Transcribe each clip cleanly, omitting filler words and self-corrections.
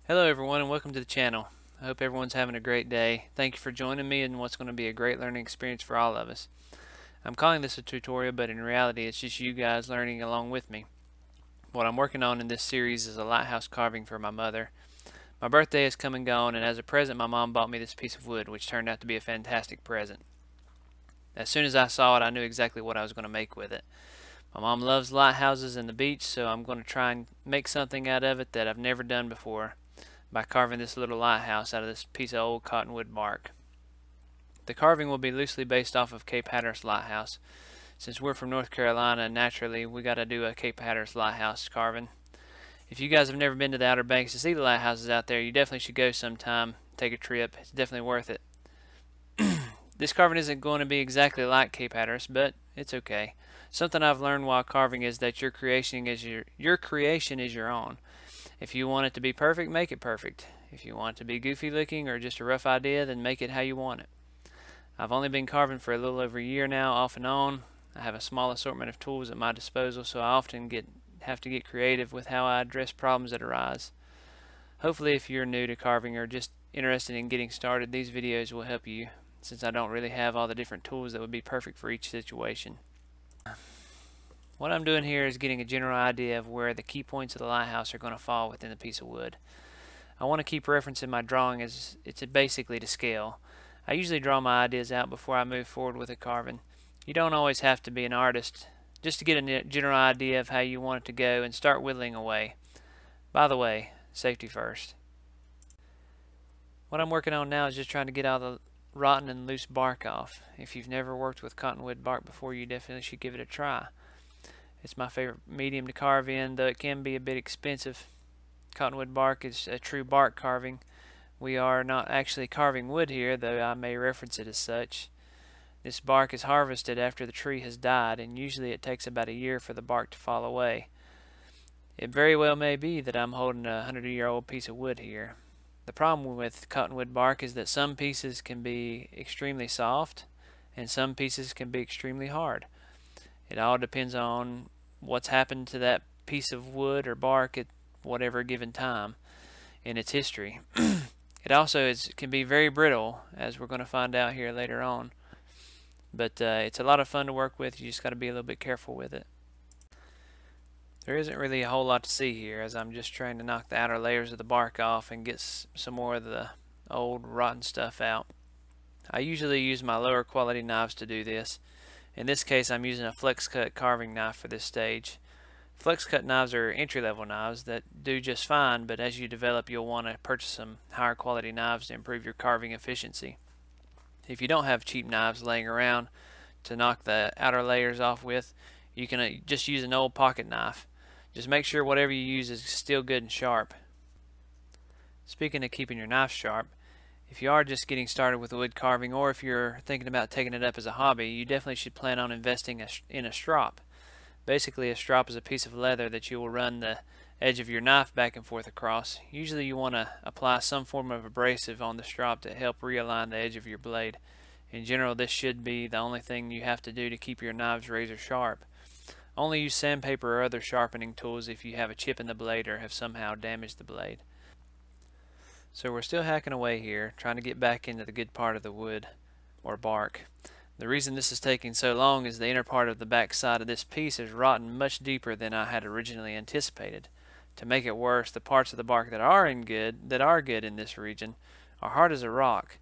Hello everyone and welcome to the channel. I hope everyone's having a great day. Thank you for joining me in what's going to be a great learning experience for all of us. I'm calling this a tutorial, but in reality it's just you guys learning along with me. What I'm working on in this series is a lighthouse carving for my mother. My birthday has come and gone, and as a present my mom bought me this piece of wood, which turned out to be a fantastic present. As soon as I saw it, I knew exactly what I was going to make with it. My mom loves lighthouses and the beach, so I'm going to try and make something out of it that I've never done before by carving this little lighthouse out of this piece of old cottonwood bark. The carving will be loosely based off of Cape Hatteras Lighthouse. Since we're from North Carolina, naturally we got to do a Cape Hatteras Lighthouse carving. If you guys have never been to the Outer Banks to see the lighthouses out there, you definitely should go sometime. Take a trip. It's definitely worth it. This carving isn't going to be exactly like Cape Hatteras, but it's okay. Something I've learned while carving is that your creation is your own. If you want it to be perfect, make it perfect. If you want it to be goofy looking or just a rough idea, then make it how you want it. I've only been carving for a little over a year now, off and on. I have a small assortment of tools at my disposal, so I often have to get creative with how I address problems that arise. Hopefully, if you're new to carving or just interested in getting started, these videos will help you, since I don't really have all the different tools that would be perfect for each situation. What I'm doing here is getting a general idea of where the key points of the lighthouse are going to fall within the piece of wood. I want to keep referencing my drawing as it's basically to scale. I usually draw my ideas out before I move forward with a carving. You don't always have to be an artist, just to get a general idea of how you want it to go and start whittling away. By the way, safety first. What I'm working on now is just trying to get all the rotten and loose bark off. If you've never worked with cottonwood bark before, you definitely should give it a try. It's my favorite medium to carve in, though it can be a bit expensive. Cottonwood bark is a true bark carving. We are not actually carving wood here, though I may reference it as such. This bark is harvested after the tree has died, and usually it takes about a year for the bark to fall away. It very well may be that I'm holding a 100-year-old piece of wood here. The problem with cottonwood bark is that some pieces can be extremely soft, and some pieces can be extremely hard. It all depends on what's happened to that piece of wood or bark at whatever given time in its history. It also can be very brittle, as we're going to find out here later on. But it's a lot of fun to work with. You just got to be a little bit careful with it. There isn't really a whole lot to see here, as I'm just trying to knock the outer layers of the bark off and get some more of the old rotten stuff out. I usually use my lower quality knives to do this. In this case, I'm using a flex cut carving knife for this stage. Flex cut knives are entry-level knives that do just fine, but as you develop, you'll want to purchase some higher quality knives to improve your carving efficiency. If you don't have cheap knives laying around to knock the outer layers off with, you can just use an old pocket knife. Just make sure whatever you use is still good and sharp. Speaking of keeping your knife sharp, if you are just getting started with wood carving, or if you're thinking about taking it up as a hobby, you definitely should plan on investing in a strop. Basically, a strop is a piece of leather that you will run the edge of your knife back and forth across. Usually you want to apply some form of abrasive on the strop to help realign the edge of your blade. In general, this should be the only thing you have to do to keep your knives razor sharp. Only use sandpaper or other sharpening tools if you have a chip in the blade or have somehow damaged the blade. So we're still hacking away here, trying to get back into the good part of the wood, or bark. The reason this is taking so long is the inner part of the back side of this piece is rotten much deeper than I had originally anticipated. To make it worse, the parts of the bark that are good in this region are hard as a rock.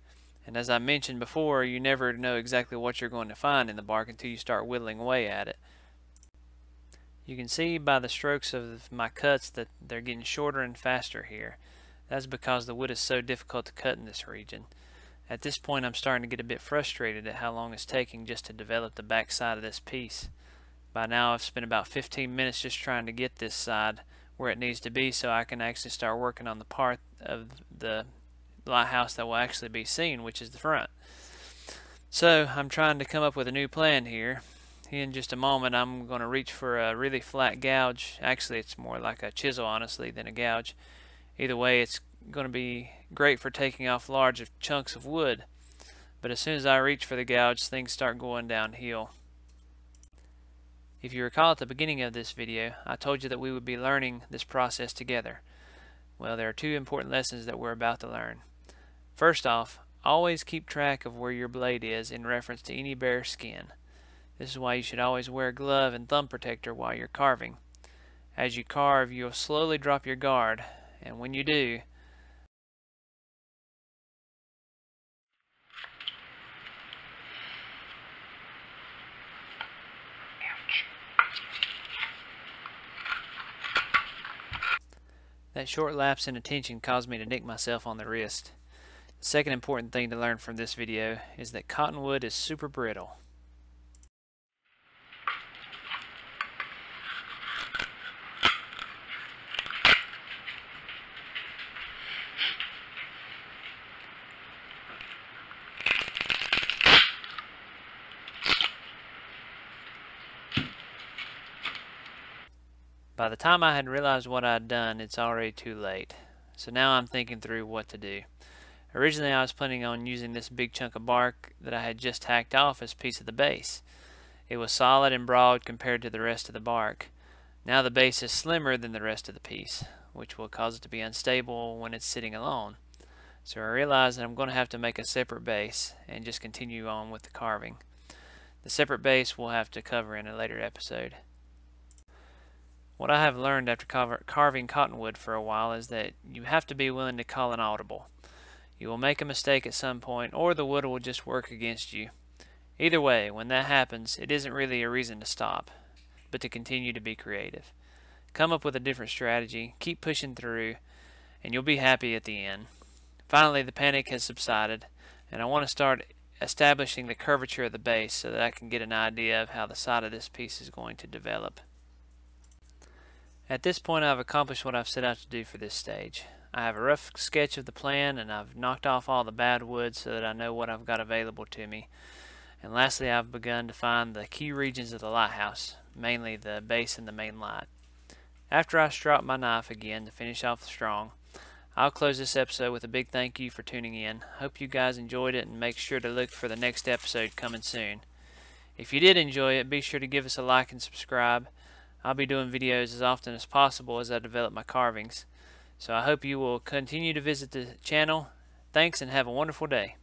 And as I mentioned before, you never know exactly what you're going to find in the bark until you start whittling away at it. You can see by the strokes of my cuts that they're getting shorter and faster here. That's because the wood is so difficult to cut in this region. At this point, I'm starting to get a bit frustrated at how long it's taking just to develop the back side of this piece. By now, I've spent about 15 minutes just trying to get this side where it needs to be so I can actually start working on the part of the lighthouse that will actually be seen, which is the front. So, I'm trying to come up with a new plan here. In just a moment, I'm going to reach for a really flat gouge. Actually, it's more like a chisel, honestly, than a gouge. Either way, it's going to be great for taking off large chunks of wood. But as soon as I reach for the gouge, things start going downhill. If you recall at the beginning of this video, I told you that we would be learning this process together. Well, there are two important lessons that we're about to learn. First off, always keep track of where your blade is in reference to any bare skin. This is why you should always wear a glove and thumb protector while you're carving. As you carve, you'll slowly drop your guard, and when you do, that short lapse in attention caused me to nick myself on the wrist. The second important thing to learn from this video is that cottonwood is super brittle. By the time I had realized what I had done, it's already too late. So now I'm thinking through what to do. Originally I was planning on using this big chunk of bark that I had just hacked off as a piece of the base. It was solid and broad compared to the rest of the bark. Now the base is slimmer than the rest of the piece, which will cause it to be unstable when it's sitting alone. So I realized that I'm going to have to make a separate base and just continue on with the carving. The separate base we'll have to cover in a later episode. What I have learned after carving cottonwood for a while is that you have to be willing to call an audible. You will make a mistake at some point, or the wood will just work against you. Either way, when that happens, it isn't really a reason to stop, but to continue to be creative. Come up with a different strategy, keep pushing through, and you'll be happy at the end. Finally, the panic has subsided, and I want to start establishing the curvature of the base so that I can get an idea of how the side of this piece is going to develop. At this point, I've accomplished what I've set out to do for this stage. I have a rough sketch of the plan, and I've knocked off all the bad wood so that I know what I've got available to me. And lastly, I've begun to find the key regions of the lighthouse, mainly the base and the main light. After I strop my knife again to finish off strong, I'll close this episode with a big thank you for tuning in. Hope you guys enjoyed it, and make sure to look for the next episode coming soon. If you did enjoy it, be sure to give us a like and subscribe. I'll be doing videos as often as possible as I develop my carvings. So I hope you will continue to visit the channel. Thanks and have a wonderful day.